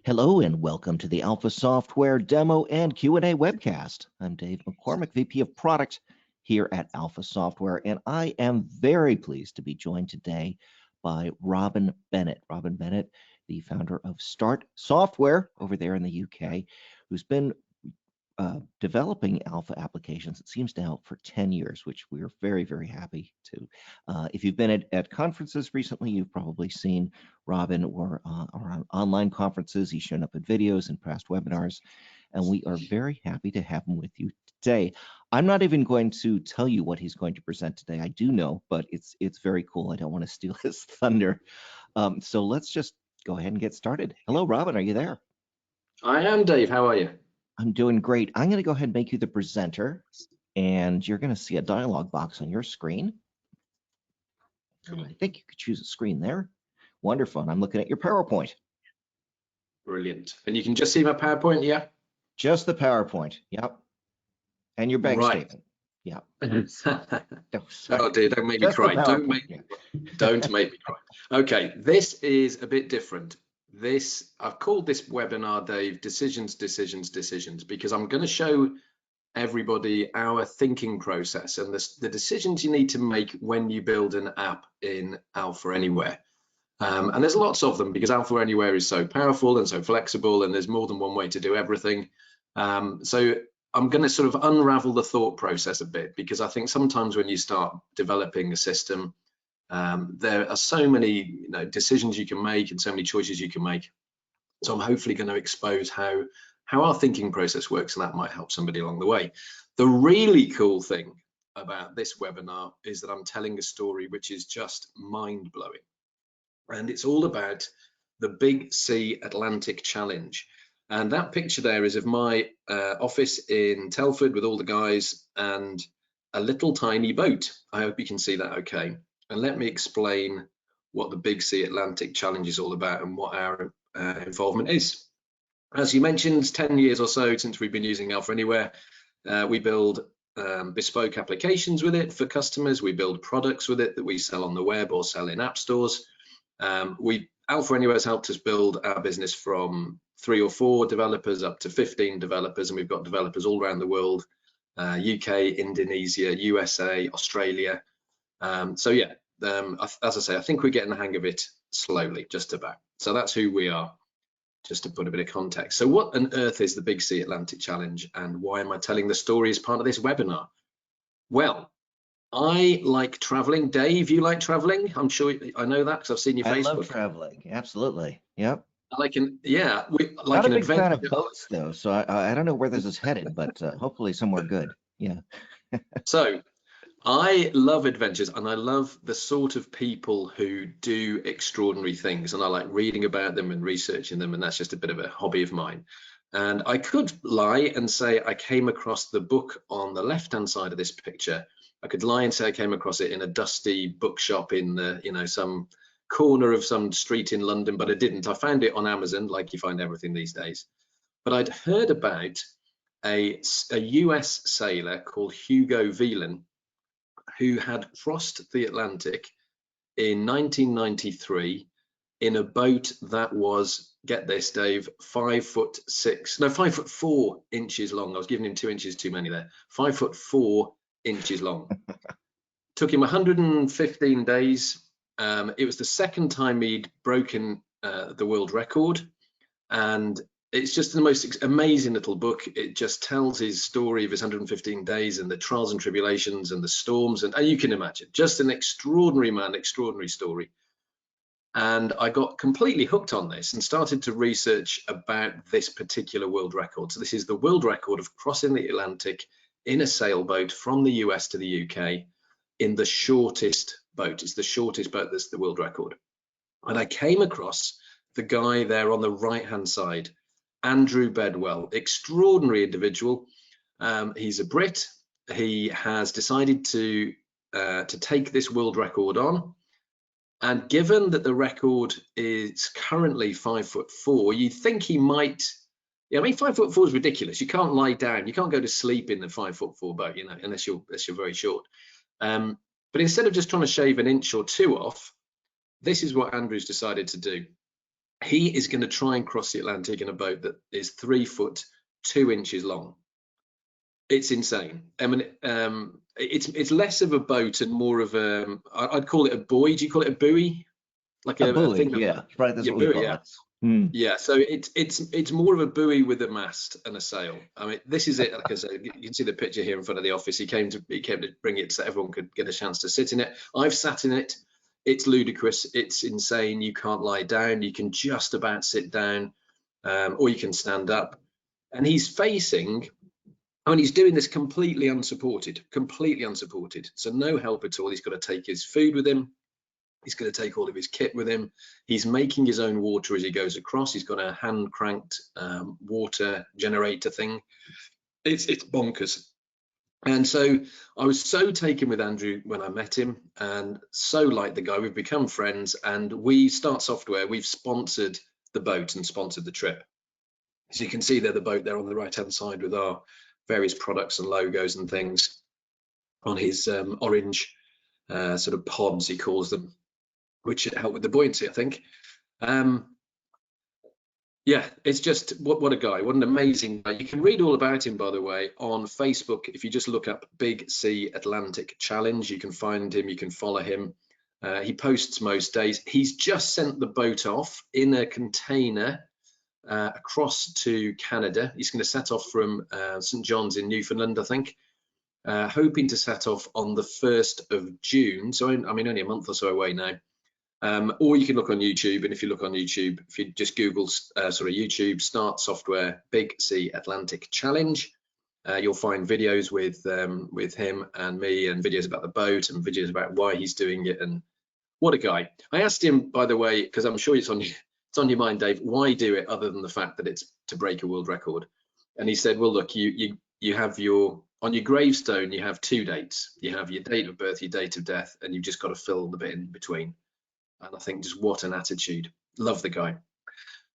Hello and welcome to the Alpha Software Demo and Q&A webcast. I'm Dave McCormick, VP of Product here at Alpha Software, and I am very pleased to be joined today by Robin Bennett. Robin Bennett, the founder of Start Software over there in the UK, who's been developing alpha applications, it seems now, for 10 years, which we are very, very happy to. If you've been at conferences recently, you've probably seen Robin or on online conferences. He's shown up in videos and past webinars, and we are very happy to have him with you today. I'm not even going to tell you what he's going to present today. I do know, but it's very cool. I don't want to steal his thunder. So let's just go ahead and get started. Hello, Robin. Are you there? I am, Dave. How are you? I'm doing great. I'm going to go ahead and make you the presenter, and you're going to see a dialog box on your screen. I think you could choose a screen there. Wonderful. And I'm looking at your PowerPoint. Brilliant. And you can just see my PowerPoint, yeah? Just the PowerPoint. Yep. And your bank statement. Yeah. Oh dear, don't make me cry. Don't make me cry. Okay, this is a bit different. I've called this webinar, Dave, Decisions, because I'm going to show everybody our thinking process and the decisions you need to make when you build an app in Alpha Anywhere. And there's lots of them because Alpha Anywhere is so powerful and so flexible, and there's more than one way to do everything. So I'm going to sort of unravel the thought process a bit, because I think sometimes when you start developing a system, there are so many decisions you can make and so many choices you can make. So I'm hopefully going to expose how our thinking process works, and that might help somebody along the way. The really cool thing about this webinar is that I'm telling a story which is just mind-blowing, and it's all about the Big Sea Atlantic Challenge. And that picture there is of my office in Telford with all the guys and a little tiny boat. I hope you can see that okay. And let me explain what the Big Sea Atlantic Challenge is all about and what our involvement is. As you mentioned, 10 years or so since we've been using Alpha Anywhere. We build bespoke applications with it for customers. We build products with it that we sell on the web or sell in app stores. Alpha Anywhere has helped us build our business from 3 or 4 developers up to 15 developers, and we've got developers all around the world, UK, Indonesia, USA, Australia. So yeah, as I say, I think we're getting the hang of it slowly, just about. So that's who we are, just to put a bit of context. So what on earth is the Big Sea Atlantic Challenge, and why am I telling the story as part of this webinar? Well, I like traveling. Dave, you like traveling? I'm sure I know that because I've seen your Facebook. I love traveling. Absolutely. Yep. Not a big fan of boats though, so I don't know where this is headed, but hopefully somewhere good. Yeah. So I love adventures, and I love the sort of people who do extraordinary things, and I like reading about them and researching them, and that's just a bit of a hobby of mine. And I could lie and say I came across the book on the left-hand side of this picture. I could lie and say I came across it in a dusty bookshop in some corner of some street in London, but I didn't. I found it on Amazon, like you find everything these days. But I'd heard about a US sailor called Hugo Whelan, who had crossed the Atlantic in 1993 in a boat that was, get this, Dave, 5'4" long. I was giving him 2 inches too many there. 5'4" long. Took him 115 days. It was the second time he'd broken the world record, and it's just the most amazing little book. It just tells his story of his 115 days and the trials and tribulations and the storms, and you can imagine, just an extraordinary man, extraordinary story. And I got completely hooked on this and started to research about this particular world record. So this is the world record of crossing the Atlantic in a sailboat from the US to the UK in the shortest boat. It's the shortest boat that's the world record. And I came across the guy there on the right-hand side, Andrew Bedwell, extraordinary individual. He's a Brit. He has decided to take this world record on. And given that the record is currently 5'4", you'd think he might. I mean, 5'4" is ridiculous. You can't lie down. You can't go to sleep in the 5'4" boat, unless you're very short. But instead of just trying to shave an inch or two off, this is what Andrew's decided to do. He is going to try and cross the Atlantic in a boat that is 3 foot 2 inches long. It's insane. I mean, it's less of a boat and more of a, I'd call it a buoy. Do you call it a buoy? Like a buoy, a thing yeah, right. That's what buoy, we call yeah. it. Hmm. Yeah, so it's more of a buoy with a mast and a sail. I mean, this is it. Like I said, you can see the picture here in front of the office. He came to bring it so everyone could get a chance to sit in it. I've sat in it. It's ludicrous. It's insane. You can't lie down. You can just about sit down, or you can stand up. And he's facing. I mean, he's doing this completely unsupported. So no help at all. He's got to take his food with him. He's going to take all of his kit with him. He's making his own water as he goes across. He's got a hand cranked water generator thing. It's bonkers. And so I was so taken with Andrew when I met him, and so like the guy. We've become friends, and we Start Software. We've sponsored the boat and sponsored the trip. As you can see there, the boat there on the right hand side with our various products and logos and things on his orange sort of pods, he calls them, which help with the buoyancy, I think. Yeah, it's just what a guy, what an amazing guy. You can read all about him, by the way, on Facebook. If you just look up Big Sea Atlantic Challenge, you can find him, you can follow him. He posts most days. He's just sent the boat off in a container across to Canada. He's going to set off from St. John's in Newfoundland, I think, hoping to set off on the 1st of June. So, I mean, only a month or so away now. Or you can look on YouTube, and if you look on YouTube, if you just Google YouTube Start Software Big Sea Atlantic Challenge, you'll find videos with him and me, and videos about the boat, and videos about why he's doing it. And what a guy. I asked him, by the way, because I'm sure it's on your mind, Dave, why do it other than the fact that it's to break a world record? And he said, well, look, you have on your gravestone, you have 2 dates. You have your date of birth, your date of death, and you've just got to fill the bit in between. And I think just what an attitude. Love the guy.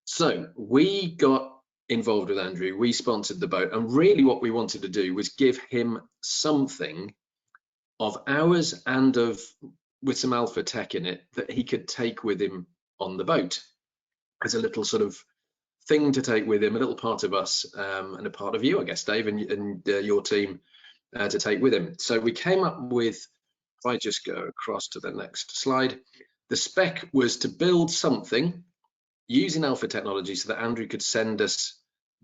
So we got involved with Andrew. We sponsored the boat. And really what we wanted to do was give him something of ours and with some alpha tech in it that he could take with him on the boat as a little sort of thing to take with him, a little part of us and a part of you, I guess, Dave, and your team to take with him. So we came up with, if I just go across to the next slide, the spec was to build something using alpha technology so that Andrew could send us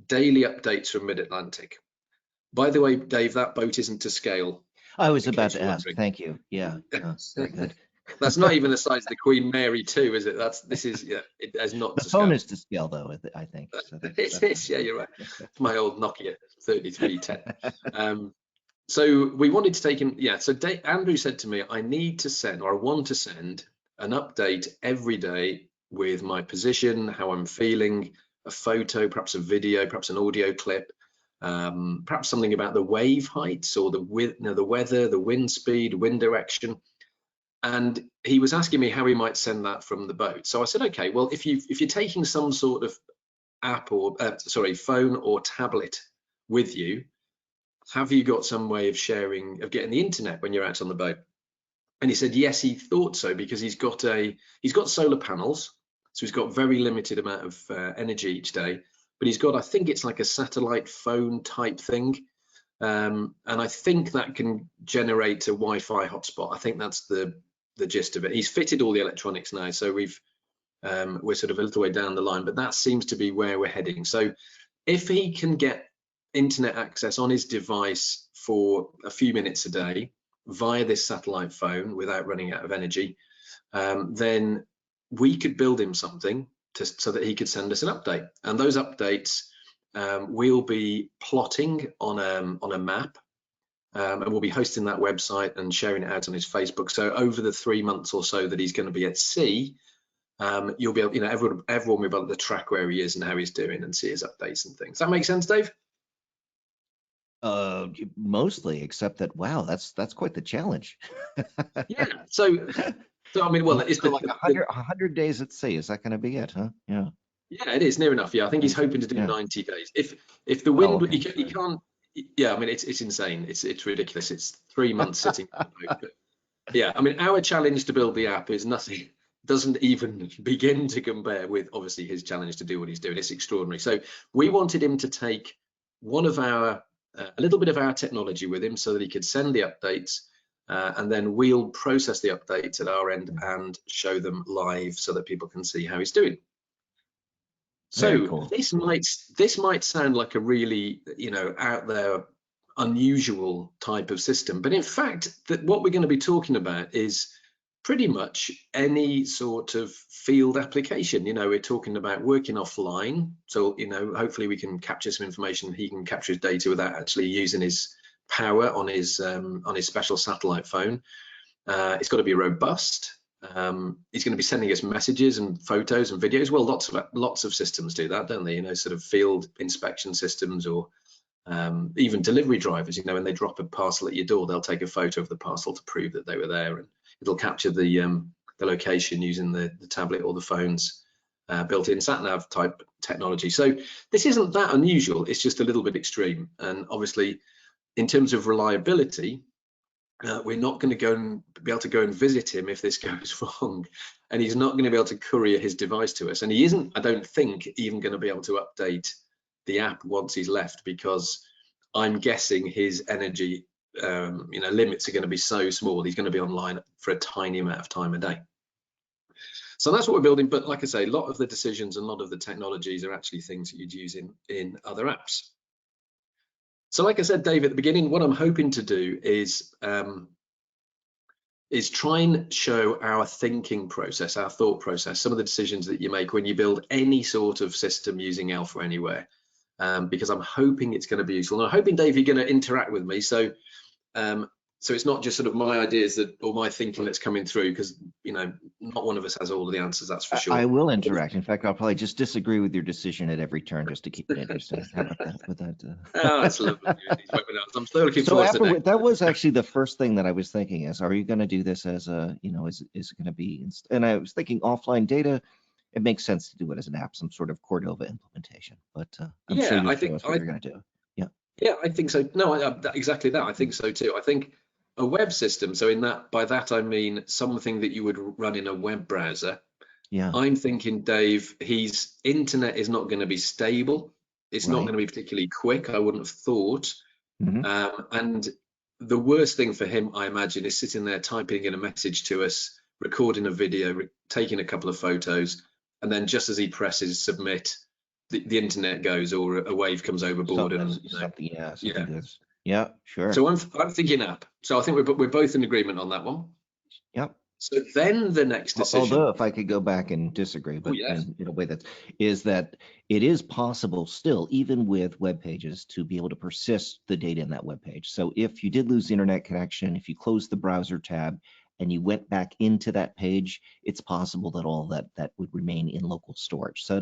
daily updates from mid-Atlantic. By the way, Dave, that boat isn't to scale. I was about to ask. Thank you. Yeah, very good. That's not even the size of the Queen Mary 2, is it? It has not. The phone is to scale, though, I think. So it is, yeah, you're right. It's my old Nokia 3310. So we wanted to take him, yeah. So Andrew said to me, I want to send an update every day with my position, how I'm feeling, a photo, perhaps a video, perhaps an audio clip, perhaps something about the wave heights or the weather, the wind speed, wind direction. And he was asking me how he might send that from the boat. So I said, okay, well, if you're taking some sort of app or phone or tablet with you, have you got some way of getting the internet when you're out on the boat? And he said, yes, he thought so, because he's got solar panels, so he's got very limited amount of energy each day, but he's got, I think it's like a satellite phone type thing, and I think that can generate a Wi-Fi hotspot. I think that's the gist of it. He's fitted all the electronics now, so we're sort of a little way down the line, but that seems to be where we're heading. So if he can get internet access on his device for a few minutes a day via this satellite phone without running out of energy, then we could build him something so that he could send us an update. And those updates we'll be plotting on a map, and we'll be hosting that website and sharing it out on his Facebook. So over the 3 months or so that he's going to be at sea, you'll be able, everyone will be able to track where he is and how he's doing and see his updates and things. Does that make sense, Dave? Mostly, except that, wow, that's quite the challenge. Yeah. So I mean, well, it's like 100 days at sea. Is that going to be it? Huh? Yeah. Yeah, it is near enough. Yeah, I think he's hoping to do 90 days. If the wind, he can't. Yeah, I mean, it's insane. It's ridiculous. It's 3 months sitting on the boat. But yeah, I mean, our challenge to build the app is nothing doesn't even begin to compare with obviously his challenge to do what he's doing. It's extraordinary. So we wanted him to take one of our a little bit of our technology with him so that he could send the updates, and then we'll process the updates at our end and show them live so that people can see how he's doing. So cool. this might sound like a really, you know, out there, unusual type of system, but in fact, that what we're going to be talking about is pretty much any sort of field application. You know, we're talking about working offline, so you know, hopefully we can capture some information. He can capture his data without actually using his power on his special satellite phone. It's got to be robust. He's going to be sending us messages and photos and videos. Well, lots of systems do that, don't they? You know, sort of field inspection systems, or even delivery drivers. You know, when they drop a parcel at your door, they'll take a photo of the parcel to prove that they were there, and it'll capture the location using the tablet or the phone's built-in sat-nav type technology. So this isn't that unusual. It's just a little bit extreme, and obviously, in terms of reliability, we're not going to be able to go and visit him if this goes wrong, and he's not going to be able to courier his device to us, and he isn't, I don't think, even going to be able to update the app once he's left, because I'm guessing his energy you know, limits are going to be so small. He's going to be online for a tiny amount of time a day. So that's what we're building. But like I say, a lot of the decisions and a lot of the technologies are actually things that you'd use in other apps. So like I said, Dave, at the beginning, what I'm hoping to do is try and show our thinking process, our thought process, some of the decisions that you make when you build any sort of system using Alpha Anywhere, because I'm hoping it's going to be useful. And I'm hoping, Dave, you're going to interact with me. So so it's not just sort of my ideas or my thinking that's coming through, because, you know, not one of us has all of the answers, that's for sure. I will interact. In fact, I'll probably just disagree with your decision at every turn just to keep it interesting. How about that? With that, Oh, that's lovely. I'm still looking forward to that. That was actually the first thing that I was thinking is, are you going to do this as a, you know, is it going to be, and I was thinking offline data, it makes sense to do it as an app, some sort of Cordova implementation, but I'm sure you'll show us what you're going to do. Yeah, I think so. No, exactly that. I think so too. I think a web system, so by that I mean something that you would run in a web browser. Yeah. I'm thinking, Dave, his internet is not going to be stable. It's not going to be particularly quick, I wouldn't have thought. And the worst thing for him, I imagine, is sitting there typing in a message to us, recording a video, taking a couple of photos, and then just as he presses submit, the internet goes, or a wave comes overboard, yeah, sure. So I'm thinking app. So I think we're both in agreement on that one. Yep. So then the next decision. Although if I could go back and disagree, but in a way that it is possible still, even with web pages, to be able to persist the data in that web page. So if you did lose the internet connection, if you closed the browser tab and you went back into that page, it's possible that all that would remain in local storage. So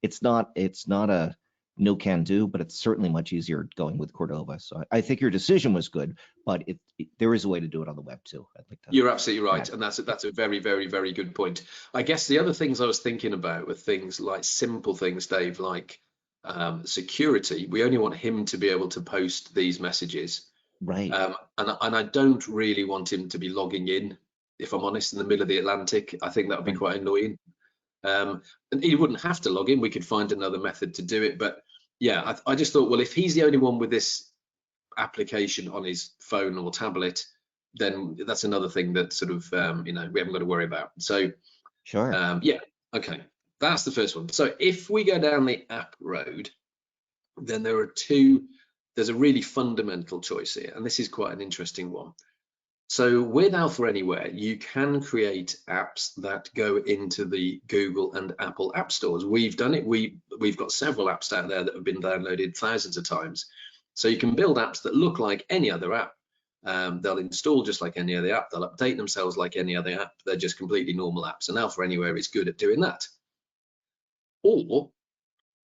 it's not a no can do, but it's certainly much easier going with Cordova. So I think your decision was good, but there is a way to do it on the web too. I think you're absolutely right, and that's a very, very, very good point. I guess the other things I was thinking about were things like simple things, Dave, like security. We only want him to be able to post these messages, right? And I don't really want him to be logging in, if I'm honest, in the middle of the Atlantic. I think that would be quite annoying. And he wouldn't have to log in. We could find another method to do it. But yeah, I just thought, well, if he's the only one with this application on his phone or tablet, then that's another thing that sort of, you know, we haven't got to worry about. So, sure. Yeah, okay, that's the first one. So if we go down the app road, then there's a really fundamental choice here, and this is quite an interesting one. So with Alpha Anywhere, you can create apps that go into the Google and Apple app stores. We've done it. We've got several apps out there that have been downloaded thousands of times. So you can build apps that look like any other app. They'll install just like any other app. They'll update themselves like any other app. They're just completely normal apps. And Alpha Anywhere is good at doing that. Or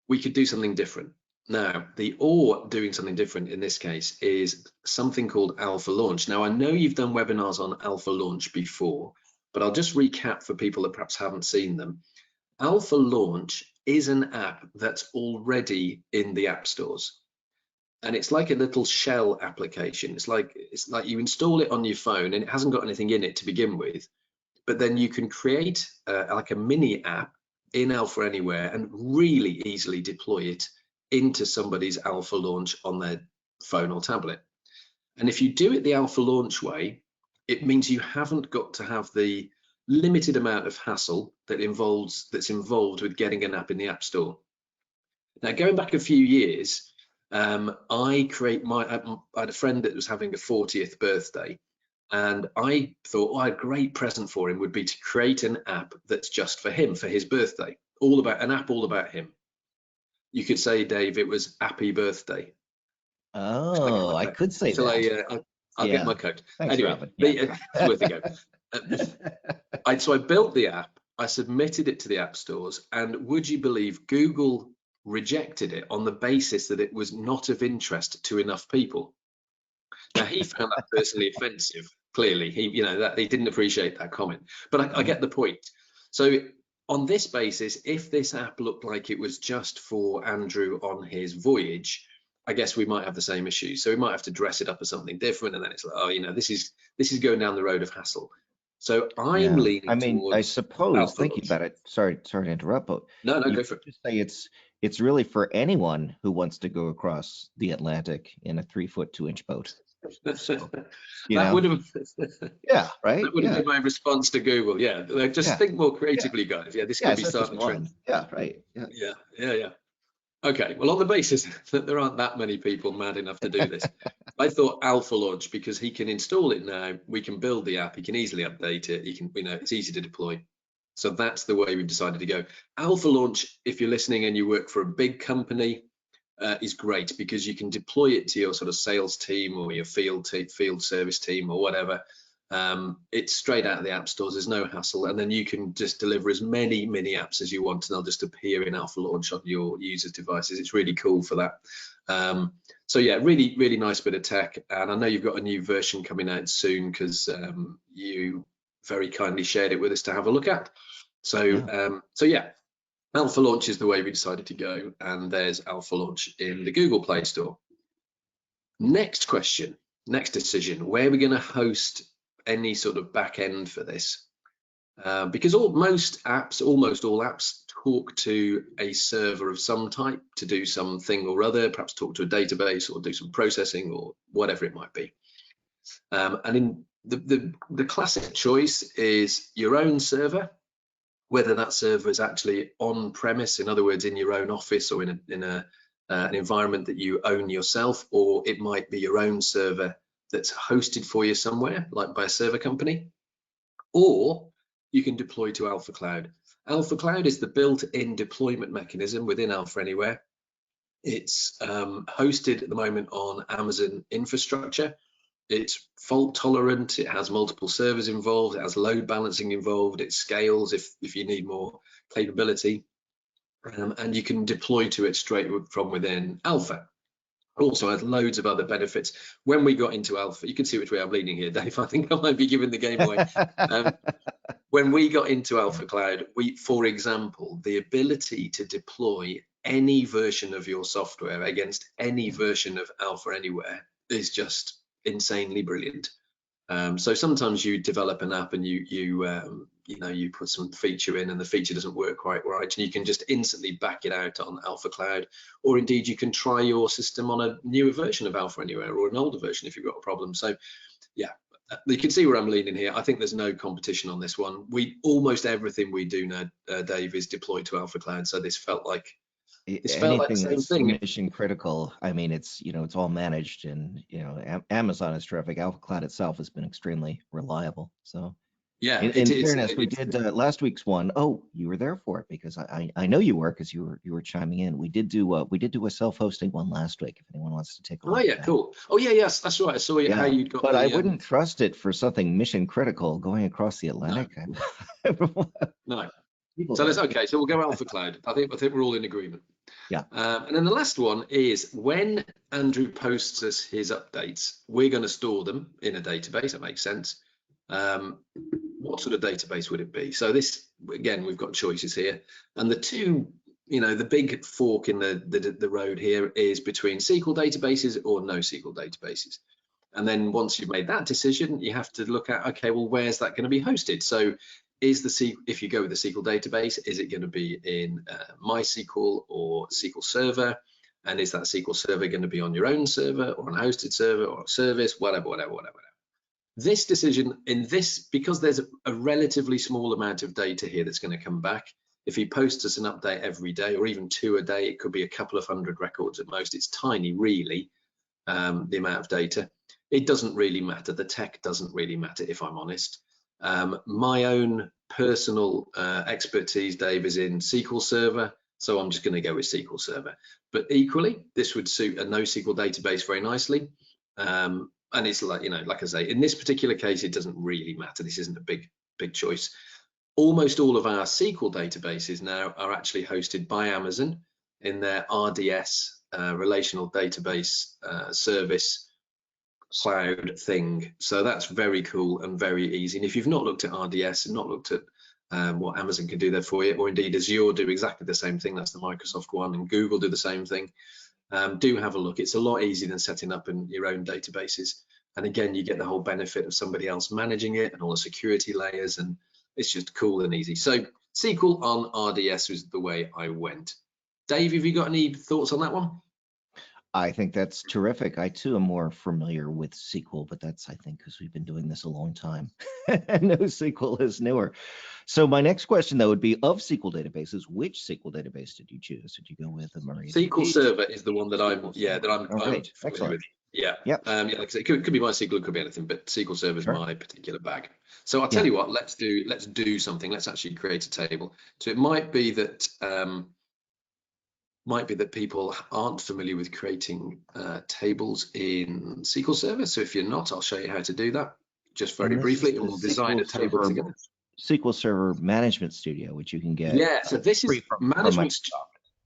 we could do something different. Now, doing something different in this case is something called Alpha Launch. Now, I know you've done webinars on Alpha Launch before, but I'll just recap for people that perhaps haven't seen them. Alpha Launch is an app that's already in the app stores. And it's like a little shell application. It's like you install it on your phone and it hasn't got anything in it to begin with, but then you can create like a mini app in Alpha Anywhere and really easily deploy it into somebody's Alpha launch on their phone or tablet. And if you do it the Alpha launch way, it means you haven't got to have the limited amount of hassle that's involved with getting an app in the App Store. Now, going back a few years, I had a friend that was having a 40th birthday, and I thought, a great present for him would be to create an app that's just for him, for his birthday, an app all about him. You could say, Dave, it was Appy Birthday. Oh, I could say that. I'll get my coat. Thanks, anyway, Robin. Yeah. it's worth a go. So I built the app, I submitted it to the app stores, and would you believe Google rejected it on the basis that it was not of interest to enough people. Now, he found that personally offensive. Clearly, he didn't appreciate that comment. But I get the point. So on this basis, if this app looked like it was just for Andrew on his voyage, I guess we might have the same issue. So we might have to dress it up as something different, and then it's like, this is going down the road of hassle. So I'm leaning towards. I suppose thinking about it. Sorry to interrupt, but no, go for it. Just say it's really for anyone who wants to go across the Atlantic in a 3-foot 2-inch boat. So, that would have, yeah, right. That would have been my response to Google. Yeah, think more creatively, guys. Yeah, this could be starting a trend. Yeah, right. Yeah. Okay, well, on the basis that there aren't that many people mad enough to do this, I thought Alpha launch, because he can install it now, we can build the app, he can easily update it, it's easy to deploy. So that's the way we've decided to go. Alpha launch, if you're listening and you work for a big company, is great, because you can deploy it to your sort of sales team or your field service team or whatever. It's straight out of the app stores, there's no hassle, and then you can just deliver as many mini apps as you want, and they'll just appear in Alpha launch on your users' devices. It's really cool for that. So yeah, really nice bit of tech, and I know you've got a new version coming out soon, because you very kindly shared it with us to have a look at. So yeah, Alpha launch is the way we decided to go, and there's Alpha launch in the Google Play Store. Next decision, where are we going to host any sort of back end for this? Because almost all apps talk to a server of some type to do something or other, perhaps talk to a database or do some processing or whatever it might be. And in the classic choice is your own server, whether that server is actually on premise, in other words, in your own office or in an environment that you own yourself, or it might be your own server that's hosted for you somewhere, like by a server company, or you can deploy to Alpha Cloud. Alpha Cloud is the built-in deployment mechanism within Alpha Anywhere. It's hosted at the moment on Amazon infrastructure. It's fault tolerant, it has multiple servers involved, it has load balancing involved, it scales if you need more capability, and you can deploy to it straight from within Alpha. Also has loads of other benefits. When we got into Alpha, you can see which way I'm leaning here, Dave. I think I might be giving the game away. When we got into Alpha Cloud, for example, the ability to deploy any version of your software against any version of Alpha Anywhere is just insanely brilliant. So sometimes you develop an app and you put some feature in and the feature doesn't work quite right, and you can just instantly back it out on Alpha Cloud, or indeed you can try your system on a newer version of Alpha Anywhere or an older version if you've got a problem. So yeah, you can see where I'm leaning here. I think there's no competition on this one. Almost everything we do now, Dave, is deployed to Alpha Cloud, so this felt like anything that's mission critical. I mean, it's all managed, and Amazon is terrific. Alpha Cloud itself has been extremely reliable. So yeah, in fairness, we did last week's one. Oh, you were there for it, because I know you were, because you were chiming in. We did do a self-hosting one last week, if anyone wants to take a look. Oh yeah, cool. Oh yeah, yes, that's right. I saw how you got. But I wouldn't trust it for something mission critical going across the Atlantic. No. So that's okay. So we'll go Alpha Cloud. I think we're all in agreement. Yeah. And then the last one is, when Andrew posts us his updates, we're going to store them in a database. That makes sense. What sort of database would it be? So this, again, we've got choices here, and the two, the big fork in the road here is between SQL databases or NoSQL databases. And then once you've made that decision, you have to look at, okay, well, where's that going to be hosted? So is if you go with the SQL database, is it going to be in MySQL or SQL Server? And is that SQL Server going to be on your own server or on a hosted server or a service, whatever. This decision because there's a relatively small amount of data here that's going to come back. If he posts us an update every day or even 2 a day, it could be a couple of hundred records at most. It's tiny, really, the amount of data. It doesn't really matter. The tech doesn't really matter, if I'm honest. My own personal expertise, Dave, is in SQL Server, so I'm just going to go with SQL Server. But equally, this would suit a NoSQL database very nicely. And it's like, like I say, in this particular case, it doesn't really matter. This isn't a big choice. Almost all of our SQL databases now are actually hosted by Amazon in their RDS, relational database service cloud thing. So that's very cool and very easy. And if you've not looked at RDS and not looked at what Amazon can do there for you, or indeed Azure do exactly the same thing, that's the Microsoft one, and Google do the same thing, do have a look. It's a lot easier than setting up in your own databases. And again, you get the whole benefit of somebody else managing it and all the security layers, and it's just cool and easy. So SQL on RDS was the way I went. Dave, have you got any thoughts on that one? I think that's terrific. I too am more familiar with SQL, but that's, I think, because we've been doing this a long time. NoSQL is newer. So my next question, though, would be, of SQL databases, which SQL database did you choose? Did you go with the MariaDB? SQL Server is the one that I'm Great. Excellent. with. Yeah. Yep. Yeah, like I said, it could be MySQL, it could be anything, but SQL Server is my particular bag. So I'll tell you what, let's do something. Let's actually create a table. So it might be that people aren't familiar with creating tables in SQL Server. So if you're not, I'll show you how to do that just very briefly, and we'll design a table together. SQL Server Management Studio, which you can get. Yeah, so this is management.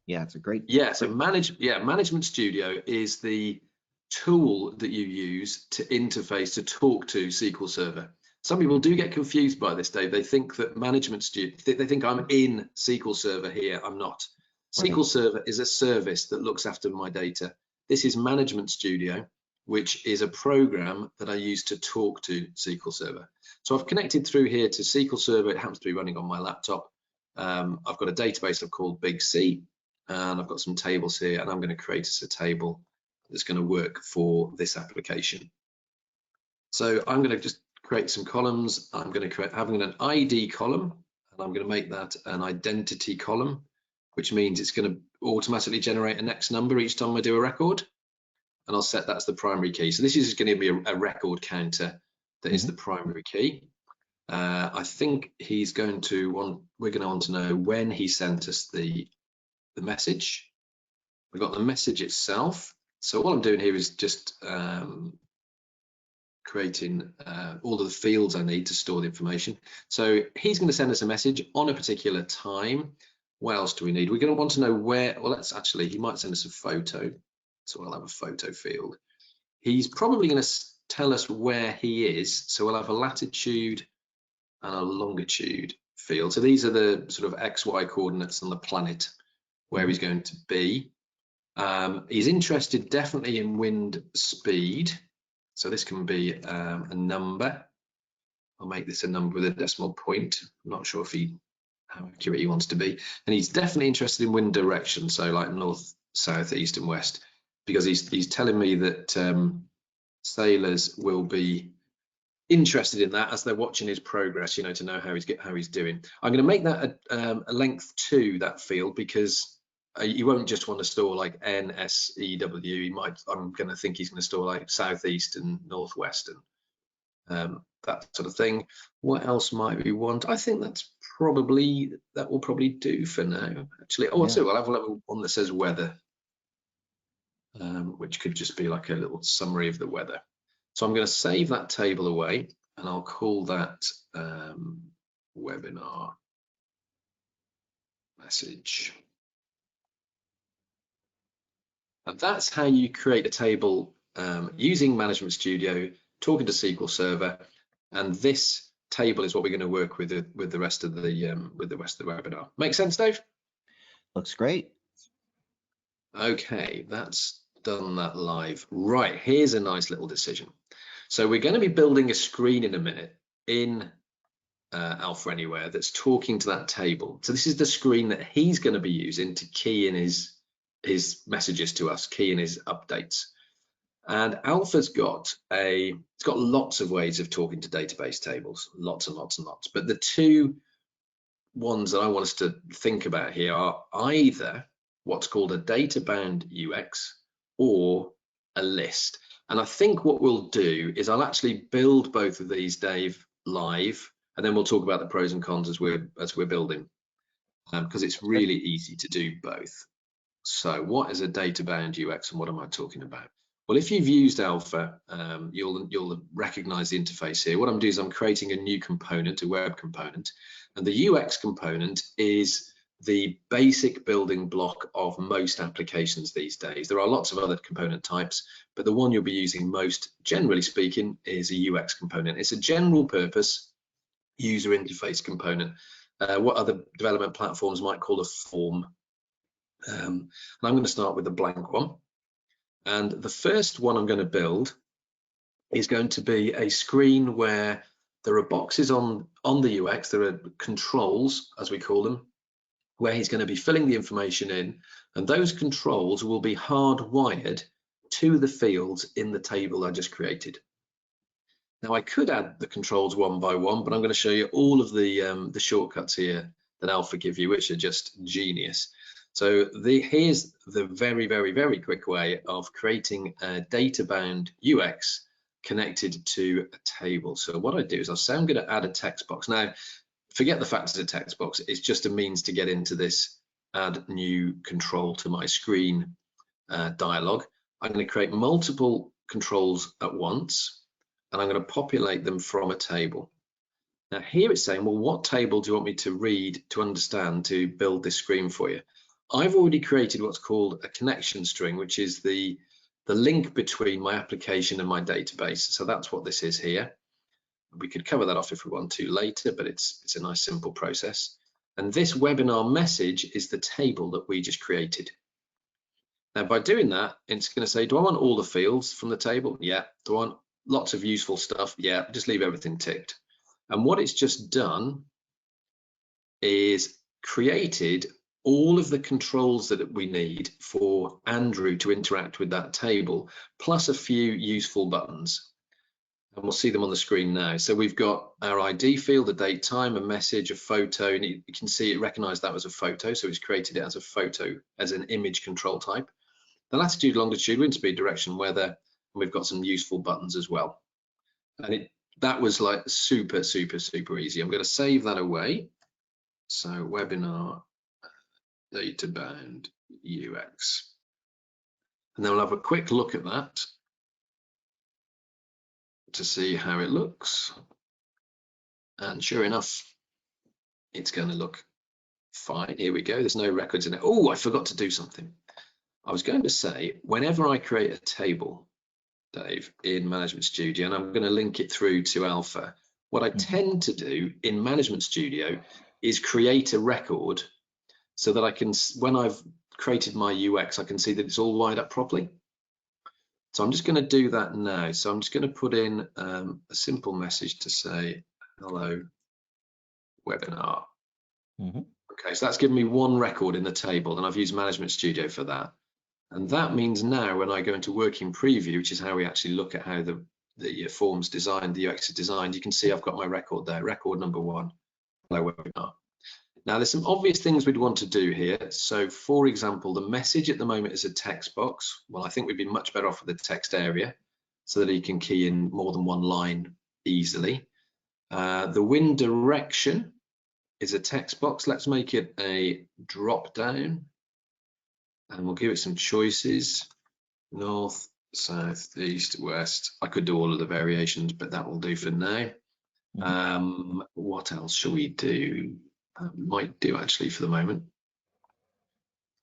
Yeah, it's a great. Yeah, so Management Studio is the tool that you use to interface, to talk to SQL Server. Some people do get confused by this, Dave. They think that Management Studio, they think I'm in SQL Server here. I'm not. SQL Server is a service that looks after my data. This is Management Studio, which is a program that I use to talk to SQL Server. So I've connected through here to SQL Server. It happens to be running on my laptop. I've got a database I've called Big C, and I've got some tables here, and I'm going to create us a table that's going to work for this application. So I'm going to just create some columns. I'm going to having an ID column, and I'm going to make that an identity column, which means it's going to automatically generate a next number each time I do a record, and I'll set that as the primary key. So this is going to be a record counter that is the primary key. I think we're going to want to know when he sent us the message. We've got the message itself. So what I'm doing here is just creating all of the fields I need to store the information. So he's going to send us a message on a particular time. What else do we need? We're going to want to know where. Well, he might send us a photo. So we'll have a photo field. He's probably going to tell us where he is. So we'll have a latitude and a longitude field. So these are the sort of XY coordinates on the planet where he's going to be. He's interested definitely in wind speed. So this can be a number. I'll make this a number with a decimal point. I'm not sure how accurate he wants to be. And he's definitely interested in wind direction. So like north, south, east, and west, because he's telling me that sailors will be interested in that as they're watching his progress, to know how he's doing. I'm going to make that a length 2, that field, because you won't just want to store like NSEW. I'm going to think he's going to store like southeast and northwest and that sort of thing. What else might we want? I think that will probably do for now. Actually, I'll have a level 1 that says weather, which could just be like a little summary of the weather. So I'm going to save that table away, and I'll call that webinar message. And that's how you create a table using Management Studio, talking to SQL Server, and this table is what we're going to work with the rest of the webinar. Make sense, Dave? Looks great. Okay, that's done that live. Right, here's a nice little decision. So we're going to be building a screen in a minute in Alpha Anywhere that's talking to that table. So this is the screen that he's going to be using to key in his messages to us, key in his updates. And Alpha's got it's got lots of ways of talking to database tables, lots and lots and lots. But the two ones that I want us to think about here are either what's called a data-bound UX or a list. And I think what we'll do is I'll actually build both of these, Dave, live, and then we'll talk about the pros and cons as we're building, because it's really easy to do both. So what is a data-bound UX and what am I talking about? Well, if you've used Alpha, you'll recognize the interface here. What I'm doing is I'm creating a new component, a web component, and the UX component is the basic building block of most applications these days. There are lots of other component types, but the one you'll be using most, generally speaking, is a UX component. It's a general purpose user interface component, what other development platforms might call a form. And I'm going to start with a blank one. And the first one I'm going to build is going to be a screen where there are boxes on the UX, there are controls, as we call them, where he's going to be filling the information in, and those controls will be hardwired to the fields in the table I just created. Now I could add the controls one by one, but I'm going to show you all of the shortcuts here that Alpha give you, which are just genius. So here's the very, very, very quick way of creating a data-bound UX connected to a table. So what I do is I'll say I'm going to add a text box. Now, forget the fact it's a text box. It's just a means to get into this add new control to my screen dialog. I'm going to create multiple controls at once, and I'm going to populate them from a table. Now here it's saying, well, what table do you want me to read, to understand, to build this screen for you? I've already created what's called a connection string, which is the link between my application and my database. So that's what this is here. We could cover that off if we want to later, but it's a nice simple process. And this webinar message is the table that we just created. Now by doing that, it's going to say, do I want all the fields from the table? Yeah. Do I want lots of useful stuff? Yeah. Just leave everything ticked. And what it's just done is created all of the controls that we need for Andrew to interact with that table, plus a few useful buttons. And we'll see them on the screen now. So we've got our ID field, a date, time, a message, a photo, and you can see it recognized that was a photo. So it's created it as a photo, as an image control type. The latitude, longitude, wind speed, direction, weather, and we've got some useful buttons as well. And that was like super, super, super easy. I'm going to save that away. So webinar data-bound UX. And then we'll have a quick look at that to see how it looks. And sure enough, it's going to look fine. Here we go. There's no records in it. Oh, I forgot to do something. I was going to say, whenever I create a table, Dave, in Management Studio, and I'm going to link it through to Alpha, what I tend to do in Management Studio is create a record so that I can, when I've created my UX, I can see that it's all wired up properly. So I'm just going to do that now. So I'm just going to put in a simple message to say, hello, webinar. Okay, so that's given me one record in the table, and I've used Management Studio for that. And that means now when I go into working preview, which is how we actually look at how the form's designed, the UX is designed, you can see I've got my record there, record number 1, hello, webinar. Now, there's some obvious things we'd want to do here. So, for example, the message at the moment is a text box. Well, I think we'd be much better off with the text area so that you can key in more than one line easily. The wind direction is a text box. Let's make it a drop down, and we'll give it some choices: north, south, east, west. I could do all of the variations, but that will do for now. What else shall we do? Might do actually for the moment.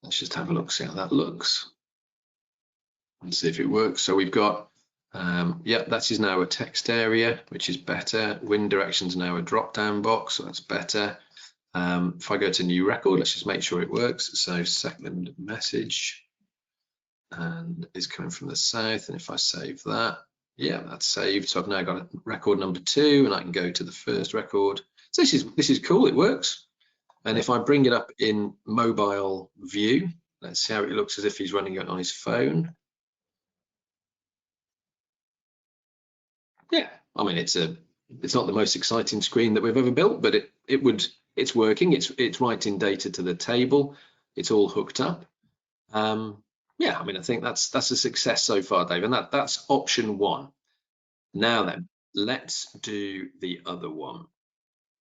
Let's just have a look, see how that looks, and see if it works. So we've got, yeah, that is now a text area, which is better. Wind directions now a drop-down box, so that's better. If I go to new record, let's just make sure it works. So second message, and it's coming from the south. And if I save that, Yeah, that's saved. So I've now got record number 2, and I can go to the first record. So this is cool. It works. And if I bring it up in mobile view, let's see how it looks as if he's running it on his phone. Yeah, I mean, it's not the most exciting screen that we've ever built, but it's working. It's writing data to the table. It's all hooked up. Yeah, I mean, I think that's a success so far, Dave, and that's option 1. Now then, let's do the other one.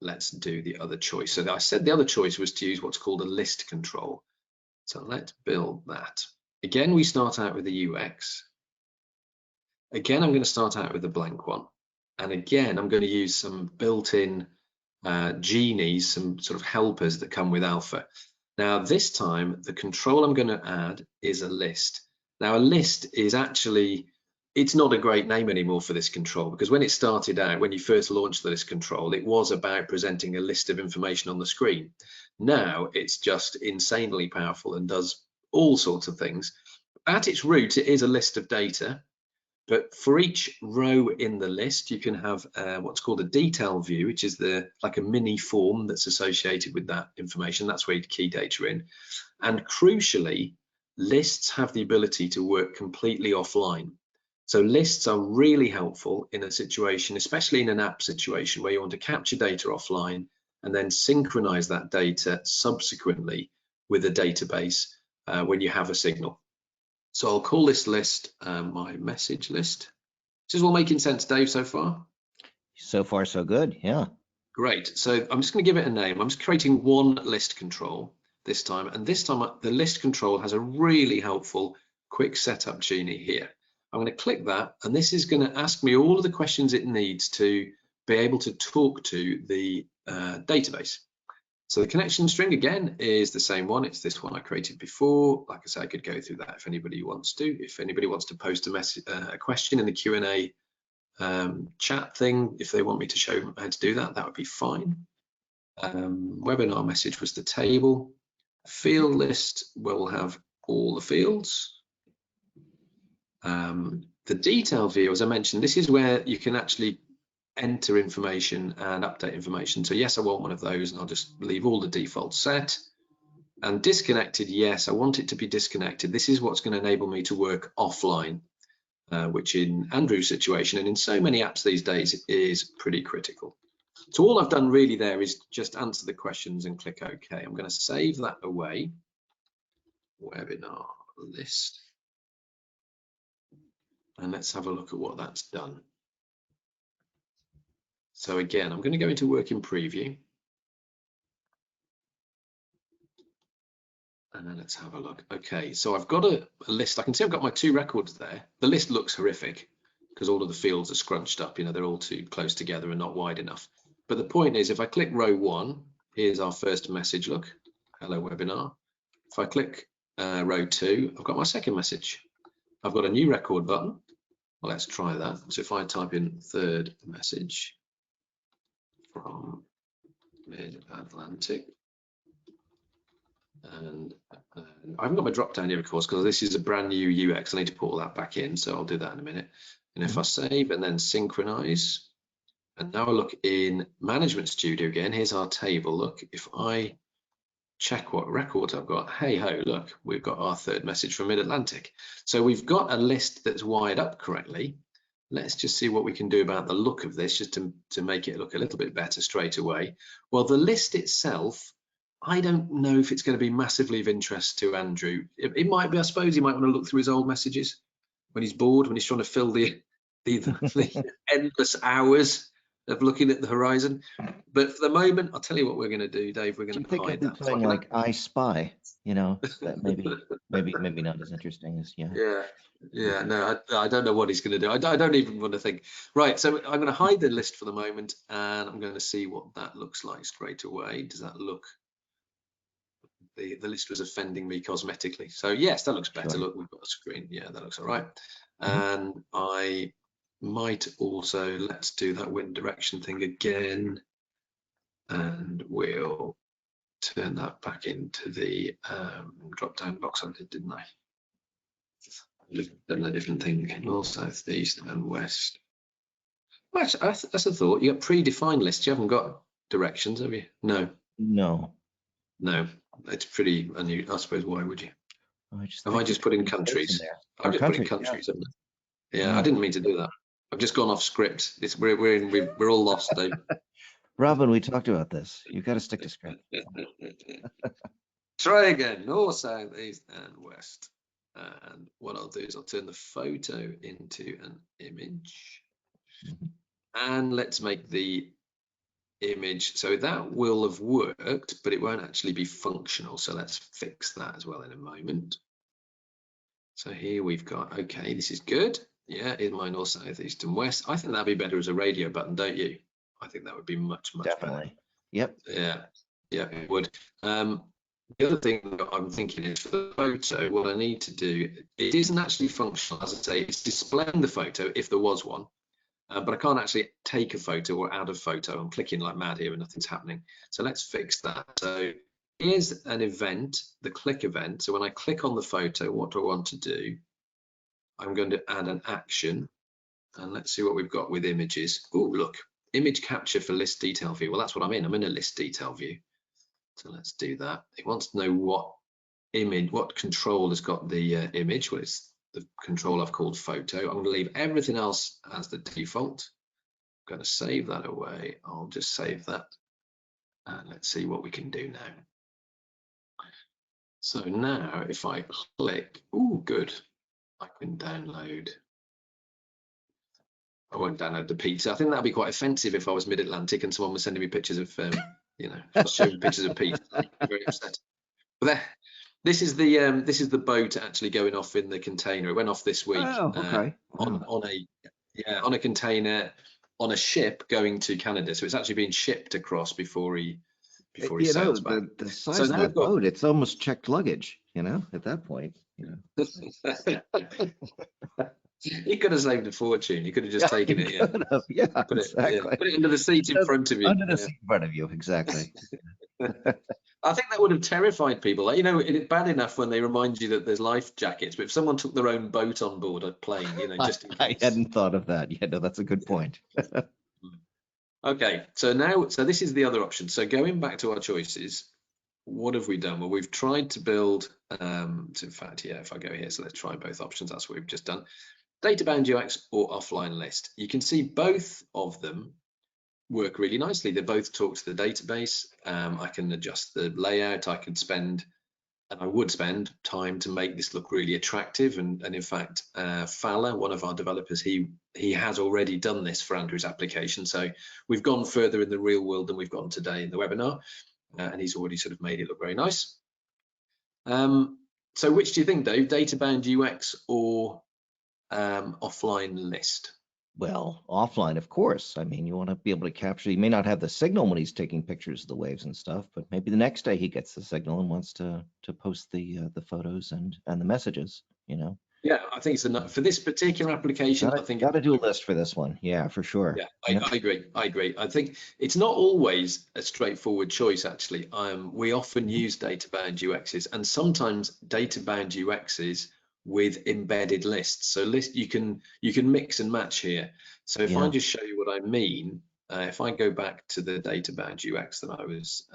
Let's do the other choice. So I said the other choice was to use what's called a list control. So let's build that. Again, we start out with the UX. Again, I'm going to start out with a blank one. And again, I'm going to use some built-in genies, some sort of helpers that come with Alpha. Now, this time, the control I'm going to add is a list. Now, a list is actually, it's not a great name anymore for this control, because when it started out, when you first launched the list control, it was about presenting a list of information on the screen. Now, it's just insanely powerful and does all sorts of things. At its root, it is a list of data. But for each row in the list, you can have what's called a detail view, which is like a mini form that's associated with that information. That's where you key data in. And crucially, lists have the ability to work completely offline. So lists are really helpful in a situation, especially in an app situation, where you want to capture data offline and then synchronize that data subsequently with a database when you have a signal. So I'll call this list my message list. This is all making sense, Dave, so far? So far, so good, yeah. Great, so I'm just going to give it a name. I'm just creating one list control this time, and this time the list control has a really helpful quick setup genie here. I'm going to click that, and this is going to ask me all of the questions it needs to be able to talk to the database. So the connection string, again, is the same one. It's this one I created before. Like I said, I could go through that if anybody wants to. If anybody wants to post a question in the Q&A chat thing, if they want me to show how to do that, that would be fine. Webinar message was the table. Field list will have all the fields. The detail view, as I mentioned, this is where you can actually enter information and update information. So yes, I want one of those, and I'll just leave all the defaults set. And disconnected, yes, I want it to be disconnected. This is what's going to enable me to work offline, which in Andrew's situation and in so many apps these days is pretty critical. So all I've done really there is just answer the questions and click OK. I'm going to save that away. Webinar list. And let's have a look at what that's done. So again, I'm going to go into working preview. And then let's have a look. Okay, so I've got a list. I can see I've got my 2 records there. The list looks horrific because all of the fields are scrunched up. You know, they're all too close together and not wide enough. But the point is, if I click row 1, here's our first message. Look, hello webinar. If I click row 2, I've got my second message. I've got a new record button. Well, let's try that. So if I type in third message from Mid-Atlantic, and I haven't got my drop down here, of course, because this is a brand new UX. I need to put all that back in, so I'll do that in a minute. And if I save and then synchronize, and now I look in Management Studio again, here's our table. Look, if I check what records I've got, hey ho, look, we've got our third message from Mid-Atlantic. So we've got a list that's wired up correctly. Let's just see what we can do about the look of this, just to make it look a little bit better straight away. Well, the list itself, I don't know if it's going to be massively of interest to Andrew. It might be, I suppose he might want to look through his old messages when he's bored, when he's trying to fill the endless hours of looking at the horizon. But for the moment, I'll tell you what we're going to do, Dave. We're going to hide that. Playing like I Spy, you know, that maybe not as interesting as Yeah, no, I don't know what he's going to do. I don't even want to think. Right, so I'm going to hide the list for the moment, and I'm going to see what that looks like straight away. Does that look? The list was offending me cosmetically. So yes, that looks better. Sure. Look, we've got a screen. Yeah, that looks all right. And I might also, let's do that wind direction thing again, and we'll turn that back into the drop down box I did, didn't I? Just done a different thing. North, south, east, and west. Well, actually, that's a thought. You got predefined lists. You haven't got directions, have you? No. No. No. It's pretty unusual. I suppose. Why would you? Have I just put in countries? I've just put in countries, haven't I? Yeah, I didn't mean to do that. I've just gone off script. We're all lost, Dave. Robin, we talked about this. You've got to stick to script. Try again. North, south, east, and west. And what I'll do is I'll turn the photo into an image. And let's make the image, so that will have worked, but it won't actually be functional. So let's fix that as well in a moment. So here we've got, okay, this is good. Yeah, in my north, south, east, and west. I think that'd be better as a radio button, don't you? I think that would be much Definitely. better. Yep. Yeah, it would. The other thing that I'm thinking is for the photo, what I need to do, it isn't actually functional, as I say, it's displaying the photo if there was one, but I can't actually take a photo or add a photo. I'm clicking like mad here and nothing's happening. So let's fix that. So here's an event, the click event. So when I click on the photo, what do I want to do? I'm going to add an action, and let's see what we've got with images. Oh, look, image capture for list detail view. Well, that's what I'm in. I'm in a list detail view. So let's do that. It wants to know what image, what control has got the image. Well, it's the control I've called photo. I'm going to leave everything else as the default. I'm going to save that away. I'll just save that. And let's see what we can do now. So now if I click, oh, good. I can download. I won't download the pizza. I think that'd be quite offensive if I was mid-Atlantic and someone was sending me pictures of, you know, showing pictures of pizza. Very upset. But there, this is the boat actually going off in the container. It went off this week. Oh, okay. On a container on a ship going to Canada. So it's actually being shipped across before he sails back. The size of that boat, it's almost checked luggage, you know, at that point. You know. He could have saved a fortune. He could have just taken it. Yeah, put exactly. Put it under the seat in front of you. Under the seat in front of you, exactly. I think that would have terrified people. Like, you know, it's bad enough when they remind you that there's life jackets, but if someone took their own boat on board a plane, you know, just in case. I hadn't thought of that. Yeah, no, that's a good point. Okay, so this is the other option. So going back to our choices, what have we done? Well, we've tried to build, in fact, yeah, if I go here, so let's try both options. That's what we've just done. Data-bound UX or offline list. You can see both of them work really nicely. They both talk to the database. I can adjust the layout. I would spend time to make this look really attractive. And in fact, Fowler, one of our developers, he has already done this for Andrew's application. So we've gone further in the real world than we've gone today in the webinar, and he's already sort of made it look very nice. So which do you think, Dave? Data-bound UX or offline list? Well, offline, of course. I mean, you want to be able to capture, you may not have the signal when he's taking pictures of the waves and stuff, but maybe the next day he gets the signal and wants to post the photos and the messages, you know. Yeah, I think it's enough for this particular application. I think got to do a list for this one. Yeah, for sure. Yeah, I agree. I think it's not always a straightforward choice, actually. We often use data-bound UXs and sometimes data-bound UXs with embedded lists. So you can mix and match here. So if I just show you what I mean, if I go back to the data-bound UX that I was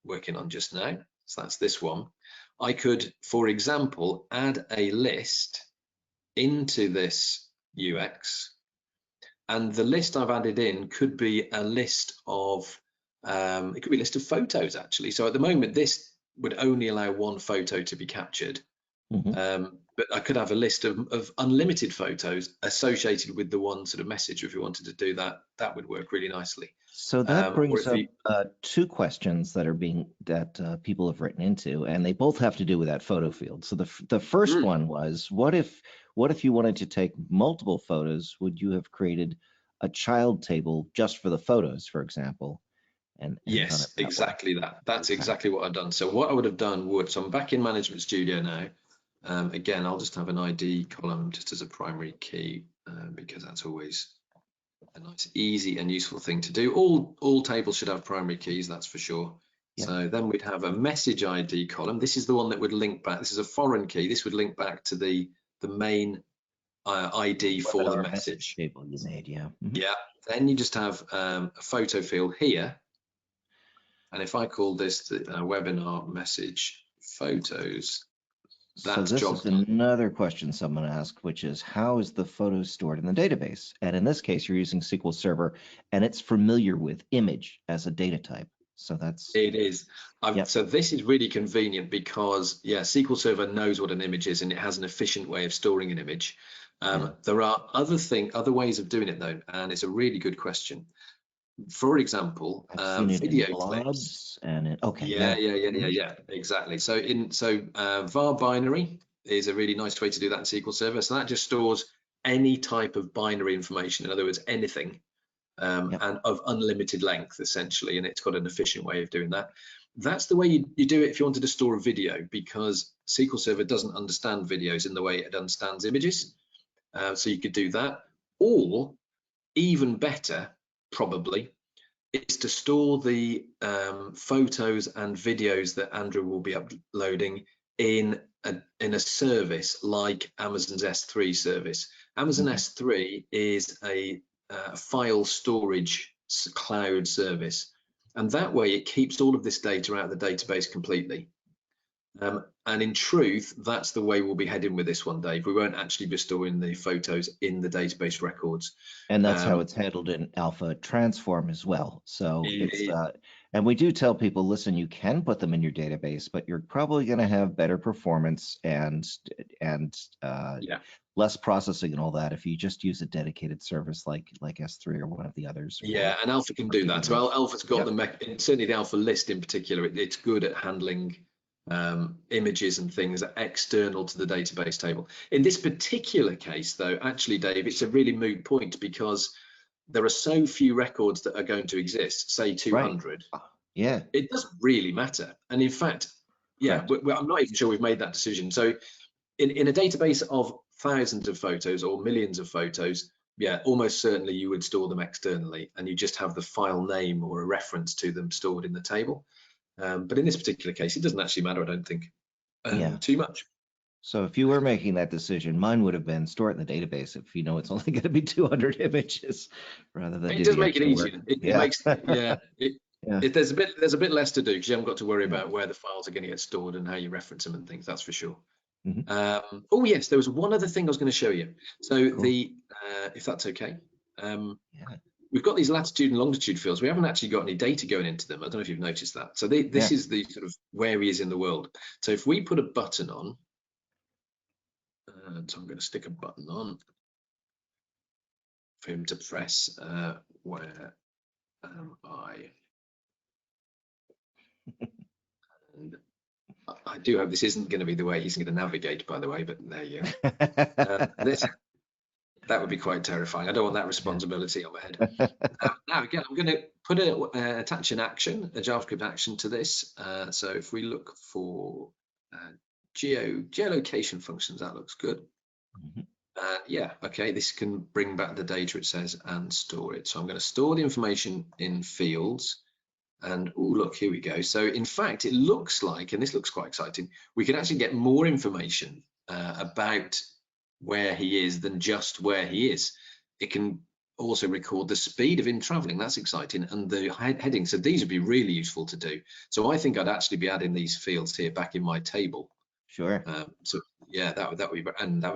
working on just now, so that's this one, I could, for example, add a list into this UX, and the list I've added in could be a list of it could be a list of photos, actually. So at the moment this would only allow one photo to be captured. But I could have a list of unlimited photos associated with the one sort of message. If we wanted to do that, that would work really nicely. So that brings up two questions that people have written into, and they both have to do with that photo field. So the first one was, what if you wanted to take multiple photos? Would you have created a child table just for the photos, for example? And yes, exactly that. That's exactly what I've done. So what I would have done so I'm back in Management Studio now. Again, I'll just have an ID column just as a primary key because that's always a nice, easy and useful thing to do. All tables should have primary keys, that's for sure. Yep. So then we'd have a message ID column. This is the one that would link back. This is a foreign key. This would link back to the the main ID for the Webinar message. table you made, yeah. Yeah. Then you just have a photo field here. And if I call this the webinar message photos, So that's this job is done. another question someone asked, which is how is the photo stored in the database? And in this case, you're using SQL Server, and it's familiar with image as a data type. So that's It is. yep. So this is really convenient because, yeah, SQL Server knows what an image is and it has an efficient way of storing an image. There are other ways of doing it though, and it's a really good question. For example, I've seen it video in clips. blobs and it, okay, Yeah, exactly. So var binary is a really nice way to do that in SQL Server. So that just stores any type of binary information, in other words, anything, and of unlimited length essentially, and it's got an efficient way of doing that. That's the way you do it if you wanted to store a video, because SQL Server doesn't understand videos in the way it understands images. So you could do that, or even better, probably, is to store the photos and videos that Andrew will be uploading in a service like Amazon's S3 service. Amazon S3 is a file storage cloud service, and that way it keeps all of this data out of the database completely. And in truth, that's the way we'll be heading with this one, Dave. We won't actually be storing the photos in the database records. And that's how it's handled in Alpha Transform as well. So it's and we do tell people, listen, you can put them in your database, but you're probably going to have better performance and less processing and all that if you just use a dedicated service like S3 or one of the others. Yeah, and Alpha can do that. So Alpha's got certainly the Alpha list in particular. It's good at handling images and things external to the database table. In this particular case, though, actually, Dave, it's a really moot point because there are so few records that are going to exist, say 200. Right. Yeah. It doesn't really matter. And in fact, I'm not even sure we've made that decision. So in a database of thousands of photos or millions of photos, yeah, almost certainly you would store them externally and you just have the file name or a reference to them stored in the table. But in this particular case, it doesn't actually matter, I don't think, too much. So if you were making that decision, mine would have been store it in the database if you know it's only going to be 200 images rather than it does make it easier. There's a bit less to do because you haven't got to worry about where the files are going to get stored and how you reference them and things, that's for sure. Oh yes, there was one other thing I was going to show you. So cool. If that's okay, we've got these latitude and longitude fields. We haven't actually got any data going into them. I don't know if you've noticed that. So this is the sort of where he is in the world. So if we put a button on, so I'm going to stick a button on for him to press. Where am I? And I do hope this isn't going to be the way he's going to navigate, by the way, but there you go. That would be quite terrifying. I don't want that responsibility on my head. Now, again, I'm going to put attach an action, a JavaScript action to this. So if we look for geolocation functions, that looks good. Okay, this can bring back the data, it says, and store it. So I'm going to store the information in fields. And oh, look, here we go. So in fact, it looks like, and this looks quite exciting, we can actually get more information about where he is than just where he is. It can also record the speed of him traveling. That's exciting. And the heading. So these would be really useful to do. So I think I'd actually be adding these fields here back in my table. Sure. So yeah, that would be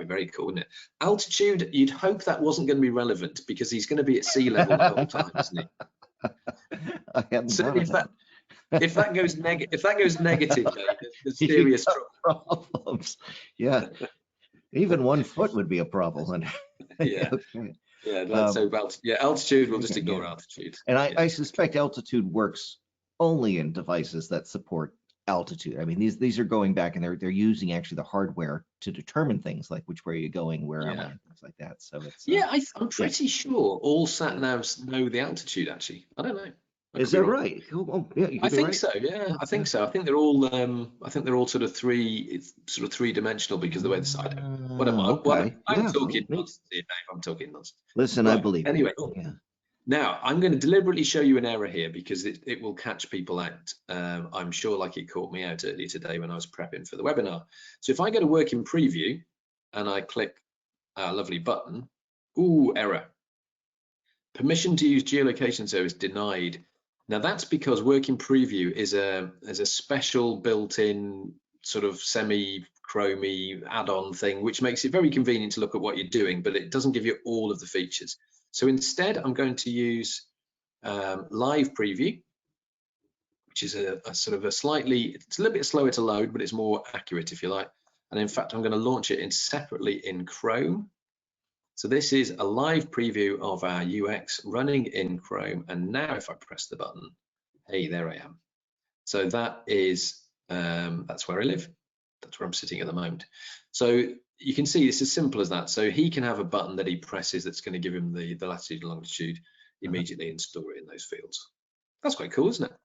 very cool, wouldn't it? Altitude, you'd hope that wasn't going to be relevant because he's going to be at sea level the whole time, isn't he? So if that goes negative, there's serious problems. Yeah, even 1 foot would be a problem. Altitude. We'll just ignore altitude. And I suspect altitude works only in devices that support altitude. I mean, these are going back and they're using actually the hardware to determine things like which way are you going, where am I, and things like that. So it's I'm pretty sure all sat navs know the altitude. Actually, I don't know. Is that right? Oh, yeah, I think so. Yeah, I think so. I think they're all. I think they're all sort of three-dimensional because of the way the side. What am I? I'm talking nonsense here, Dave. I'm talking nonsense. Listen, right. I believe. Anyway, now I'm going to deliberately show you an error here because it will catch people out. I'm sure, like it caught me out earlier today when I was prepping for the webinar. So if I go to work in preview, and I click our lovely button, ooh, error. Permission to use geolocation service denied. Now that's because working preview is a special built-in sort of semi-chromy add-on thing, which makes it very convenient to look at what you're doing, but it doesn't give you all of the features. So instead, I'm going to use live preview, which is a sort of it's a little bit slower to load, but it's more accurate if you like. And in fact, I'm going to launch it separately in Chrome. So this is a live preview of our UX running in Chrome. And now if I press the button, hey, there I am. So that is, that's where I live. That's where I'm sitting at the moment. So you can see it's as simple as that. So he can have a button that he presses that's going to give him the latitude and longitude immediately and store it in those fields. That's quite cool, isn't it?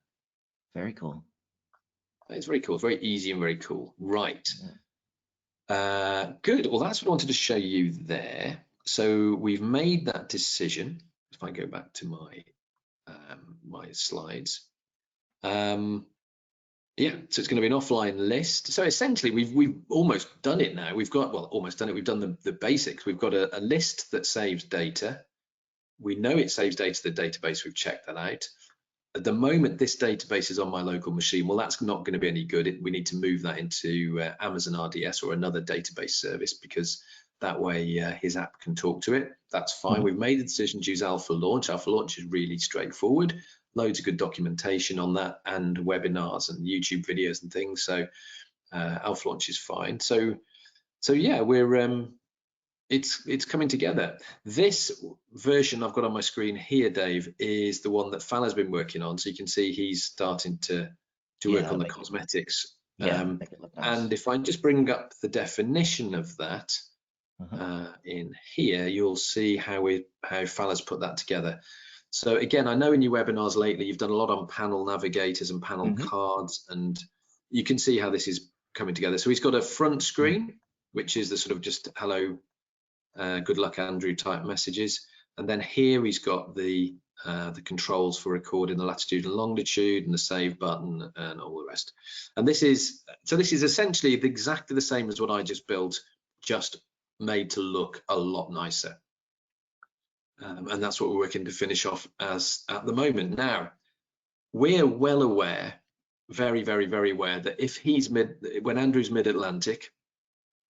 Very cool. It's very cool. It's very easy and very cool. Right. Yeah. Good. Well, that's what I wanted to show you there. So we've made that decision. If I go back to my my slides, yeah. So it's going to be an offline list. So essentially, we've almost done it now. We've got almost done it. We've done the basics. We've got a list that saves data. We know it saves data to the database. We've checked that out. At the moment, this database is on my local machine. Well, that's not going to be any good. We need to move that into Amazon RDS or another database service, because that way his app can talk to it. That's fine. We've made the decision to use Alpha Launch. Alpha Launch is really straightforward. Loads of good documentation on that, and webinars and YouTube videos and things. So Alpha Launch is fine. So yeah, we're it's coming together. This version I've got on my screen here, Dave, is the one that Fala's been working on. So you can see he's starting to work on the cosmetics. Make it look nice. And if I just bring up the definition of that in here, you'll see how Fala's put that together. So again, I know in your webinars lately, you've done a lot on panel navigators and panel cards, and you can see how this is coming together. So he's got a front screen, which is the sort of just hello, good luck, Andrew type messages. And then here he's got the controls for recording the latitude and longitude and the save button and all the rest. And this is essentially exactly the same as what I just built, just made to look a lot nicer. And that's what we're working to finish off as at the moment. Now, we're well aware, very, very, very aware that if he's when Andrew's mid-Atlantic,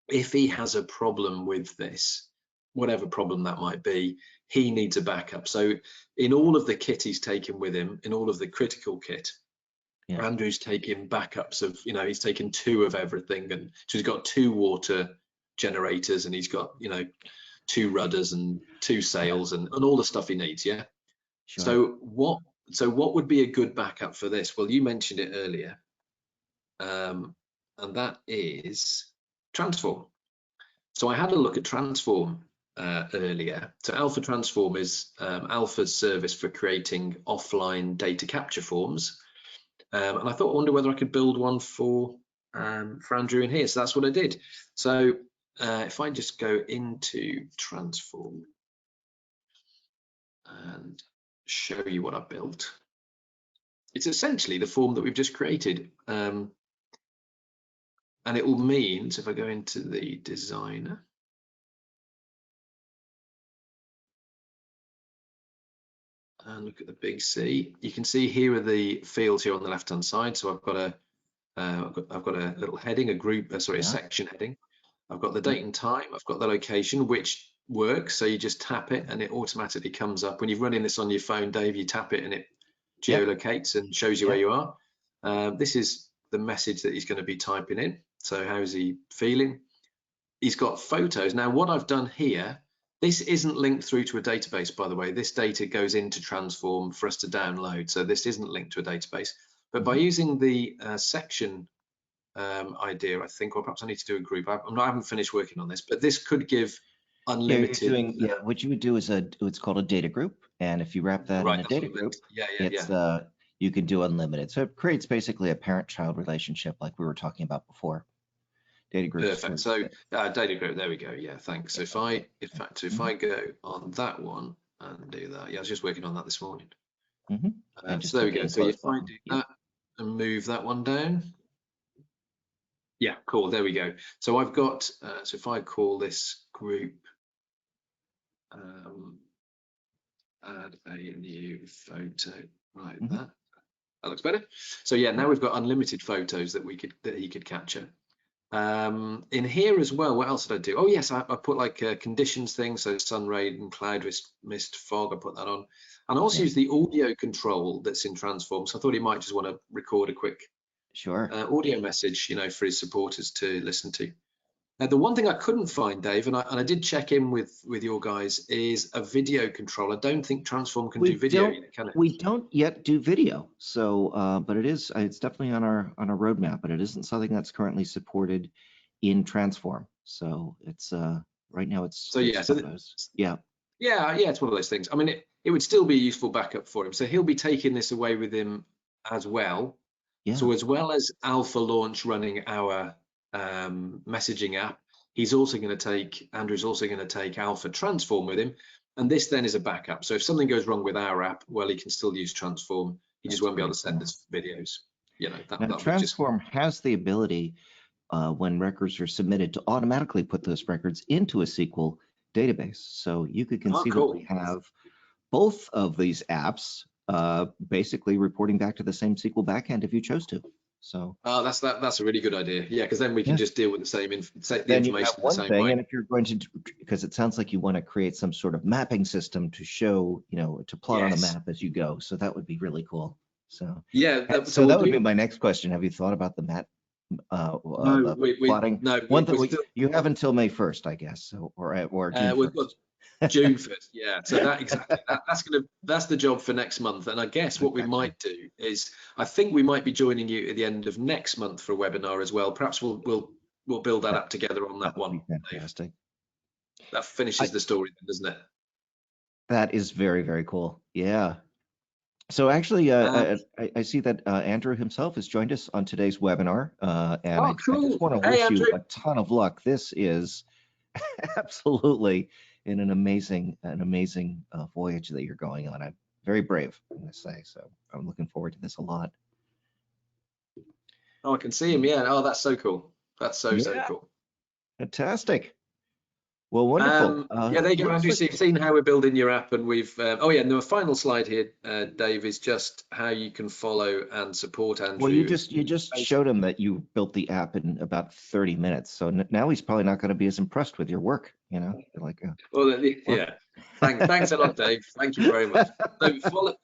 if he has a problem with this, whatever problem that might be, he needs a backup. So in all of the kit he's taken with him, in all of the critical kit, Andrew's taking backups of, he's taken 2 of everything. And so he's got 2 water generators, and he's got, 2 rudders and 2 sails and all the stuff he needs. Yeah. Sure. So what would be a good backup for this? Well, you mentioned it earlier, and that is Transform. So I had a look at Transform earlier. So Alpha Transform is Alpha's service for creating offline data capture forms, and I thought, I wonder whether I could build one for Andrew in here. So that's what I did. So if I just go into Transform and show you what I built, it's essentially the form that we've just created. And it will mean, so if I go into the designer, and look at the big C, you can see here are the fields here on the left hand side. So I've got a little heading, a section heading. I've got the date and time, I've got the location, which works. So you just tap it and it automatically comes up. When you're running this on your phone, Dave, you tap it and it geolocates and shows you where you are. This is the message that he's going to be typing in. So how's he feeling? He's got photos. Now what I've done here, this isn't linked through to a database, by the way. This data goes into Transform for us to download. So this isn't linked to a database. But by using the section idea, I think, or perhaps I need to do a group. I haven't finished working on this, but this could give unlimited. What you would do is it's called a data group, and if you wrap that in a data group, you can do unlimited. So it creates basically a parent-child relationship, like we were talking about before. Data groups. Perfect. So data group. There we go. Yeah, thanks. So if I go on that one and do that, I was just working on that this morning. So there we go. So if I do that and move that one down. Yeah, cool. There we go. So I've got, so if I call this group, add a new photo, like that. That looks better. So yeah, now we've got unlimited photos that he could capture. In here as well, what else did I do? Oh yes, I put like a conditions thing, so sun, rain, cloud, mist, fog. I put that on, and I also use the audio control that's in Transform. So I thought he might just want to record a quick audio message, you know, for his supporters to listen to. Now, the one thing I couldn't find, Dave, and I did check in with your guys, is a video control. I don't think Transform can do video, can it? We don't yet do video, so but it's definitely on our roadmap, but it isn't something that's currently supported in Transform. So it's right now it's it's one of those things. I mean, it would still be a useful backup for him. So he'll be taking this away with him as well. Yeah. So as well as Alpha Launch running our messaging app, Andrew's also going to take Alpha Transform with him, and this then is a backup. So if something goes wrong with our app, well, he can still use Transform. He just won't be able to send us videos. You know, now, Transform has the ability when records are submitted to automatically put those records into a SQL database. So you could conceivably have both of these apps basically reporting back to the same SQL backend if you chose to. So that's a really good idea. Yeah, because then we can just deal with the same information the same way. And if you're going to, because it sounds like you want to create some sort of mapping system to show, you know, to plot on a map as you go. So that would be really cool. So yeah, so that would be my next question. Have you thought about the map? Plotting? No, one thing you have until May 1st, I guess. So or June 1st. June 1st, yeah. So that's the job for next month. And I guess what we might do is, I think we might be joining you at the end of next month for a webinar as well. Perhaps we'll build that up together on that one. Fantastic. That finishes the story, then, doesn't it? That is very, very cool. Yeah. So actually, I see that Andrew himself has joined us on today's webinar, and I just want to wish you a ton of luck. This is absolutely an amazing voyage that you're going on. I'm very brave, I'm going to say. So I'm looking forward to this a lot. Oh, I can see him. Yeah. Oh, that's so cool. That's so cool. Fantastic. Well, wonderful. Yeah, there you go, Andrew. So you've seen how we're building your app, and we've. Oh yeah, and the final slide here, Dave, is just how you can follow and support Andrew. Well, you just showed him that you built the app in about 30 minutes. So now he's probably not going to be as impressed with your work. You know, like. Yeah. Thanks a lot, Dave. Thank you very much. So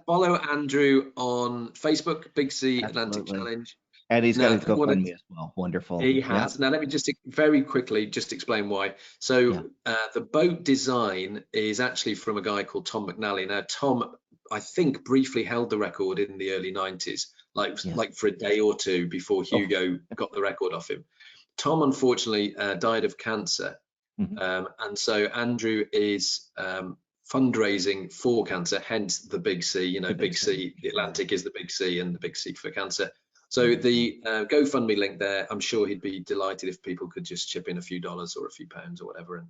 follow Andrew on Facebook, Big C Atlantic Challenge. And he's got his GoFundMe as well. Wonderful. He has. Yeah. Now, let me just very quickly just explain why. So the boat design is actually from a guy called Tom McNally. Now, Tom, I think, briefly held the record in the early 90s, like for a day or two before Hugo got the record off him. Tom, unfortunately, died of cancer. And so Andrew is fundraising for cancer, hence the Big C. You know, Big C, the Atlantic is the Big C, and the Big C for cancer. So the GoFundMe link there, I'm sure he'd be delighted if people could just chip in a few dollars or a few pounds or whatever,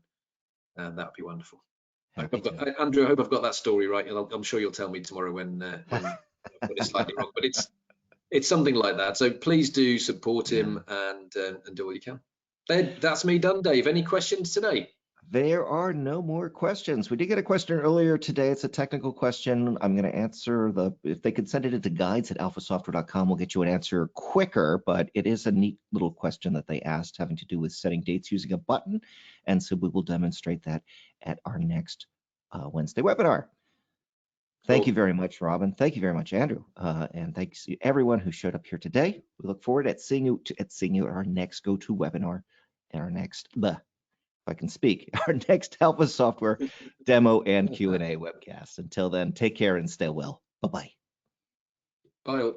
and that would be wonderful. Andrew, I hope I've got that story right. I'm sure you'll tell me tomorrow when it's slightly wrong, but it's something like that. So please do support him and do what you can. That's me done, Dave. Any questions today? There are no more questions. We did get a question earlier today. It's a technical question. I'm going to answer if they could send it into guides@alphasoftware.com, we'll get you an answer quicker, but it is a neat little question that they asked having to do with setting dates using a button. And so we will demonstrate that at our next Wednesday webinar. Thank you very much, Robin. Thank you very much, Andrew. And thanks to everyone who showed up here today. We look forward to seeing you at our next GoToWebinar and our next, if I can speak, our next Alpha Software demo and Q&A webcast. Until then, take care and stay well. Bye-bye. Bye.